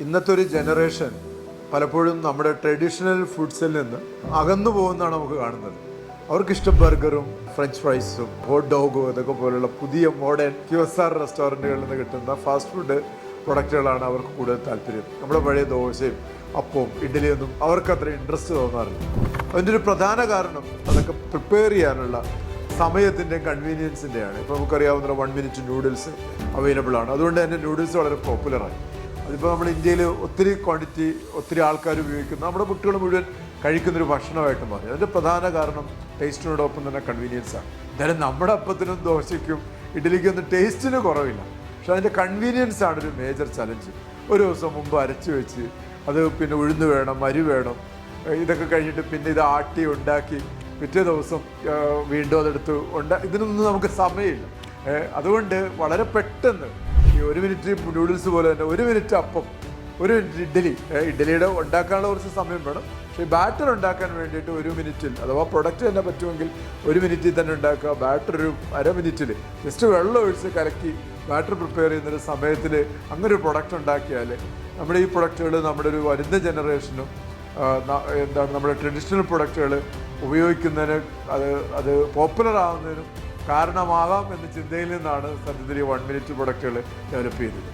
ഇന്നത്തെ ഒരു ജനറേഷൻ പലപ്പോഴും നമ്മുടെ ട്രഡീഷണൽ ഫുഡ്സിൽ നിന്ന് അകന്നു പോകുന്നതാണ് നമുക്ക് കാണുന്നത്. അവർക്കിഷ്ടം ബർഗറും ഫ്രഞ്ച് ഫ്രൈസും ഹോട്ട് ഡോഗും ഇതൊക്കെ പോലുള്ള പുതിയ മോഡേൺ QSR റെസ്റ്റോറൻറ്റുകളിൽ നിന്ന് കിട്ടുന്ന ഫാസ്റ്റ് ഫുഡ് പ്രൊഡക്റ്റുകളാണ് അവർക്ക് കൂടുതൽ താല്പര്യം. നമ്മുടെ പഴയ ദോശയും അപ്പവും ഇഡ്ഡലിയൊന്നും അവർക്ക് അത്ര ഇൻട്രസ്റ്റ് തോന്നാറില്ല. അതിൻ്റെ ഒരു പ്രധാന കാരണം അതൊക്കെ പ്രിപ്പയർ ചെയ്യാനുള്ള സമയത്തിൻ്റെയും കൺവീനിയൻസിൻ്റെയാണ്. ഇപ്പോൾ നമുക്കറിയാവുന്ന 1 മിനിറ്റ് നൂഡിൽസ് അവൈലബിൾ ആണ്. അതുകൊണ്ട് തന്നെ നൂഡിൽസ് വളരെ പോപ്പുലറായി. അതിപ്പോൾ നമ്മൾ ഇന്ത്യയിൽ ഒത്തിരി ക്വാണ്ടിറ്റി ഒത്തിരി ആൾക്കാർ ഉപയോഗിക്കുന്ന നമ്മുടെ കുട്ടികൾ മുഴുവൻ കഴിക്കുന്നൊരു ഭക്ഷണമായിട്ട് മാറി. അതിൻ്റെ പ്രധാന കാരണം ടേസ്റ്റിനോടൊപ്പം തന്നെ കൺവീനിയൻസാണ്. എന്തായാലും നമ്മുടെ അപ്പത്തിനും ദോശയ്ക്കും ഇഡ്ഡലിക്കും ഒന്നും ടേസ്റ്റിന് കുറവില്ല, പക്ഷെ അതിൻ്റെ കൺവീനിയൻസാണ് ഒരു മേജർ ചലഞ്ച്. ഒരു ദിവസം മുമ്പ് അരച്ച് വെച്ച് അത് പിന്നെ ഉഴുന്ന് വേണം, അരി വേണം, ഇതൊക്കെ കഴിഞ്ഞിട്ട് പിന്നെ ഇത് ആട്ടി ഉണ്ടാക്കി പിറ്റേ ദിവസം വീണ്ടും അതെടുത്ത് ഇതിനൊന്നും നമുക്ക് സമയമില്ല. അതുകൊണ്ട് വളരെ പെട്ടെന്ന് ഈ 1 മിനിറ്റ് നൂഡിൽസ് പോലെ തന്നെ 1 മിനിറ്റ് അപ്പം, 1 മിനിറ്റ് ഇഡ്ഡലിയുടെ ഉണ്ടാക്കാനുള്ള കുറച്ച് സമയം വേണം. പക്ഷേ ഈ ബാറ്റർ ഉണ്ടാക്കാൻ വേണ്ടിയിട്ട് 1 മിനിറ്റിൽ, അഥവാ പ്രൊഡക്റ്റ് തന്നെ പറ്റുമെങ്കിൽ 1 മിനിറ്റിൽ തന്നെ ഉണ്ടാക്കുക. ബാറ്റർ ഒരു 1/2 മിനിറ്റിൽ ജസ്റ്റ് വെള്ളം ഒഴിച്ച് കലക്കി ബാറ്റർ പ്രിപ്പയർ ചെയ്യുന്നൊരു സമയത്തിൽ അങ്ങനെ ഒരു പ്രൊഡക്റ്റ് ഉണ്ടാക്കിയാൽ നമ്മുടെ ഈ പ്രൊഡക്റ്റുകൾ നമ്മുടെ ഒരു വരുന്ന ജനറേഷനും നമ്മുടെ ട്രഡീഷണൽ പ്രൊഡക്റ്റുകൾ ഉപയോഗിക്കുന്നതിന് അത് പോപ്പുലർ ആവുന്നതിനും കാരണമാകാം എന്ന ചിന്തയിൽ നിന്നാണ് സത്യത്തിൽ 1 മിനിറ്റ് പ്രൊഡക്റ്റുകൾ ഡെവലപ്പ് ചെയ്തത്.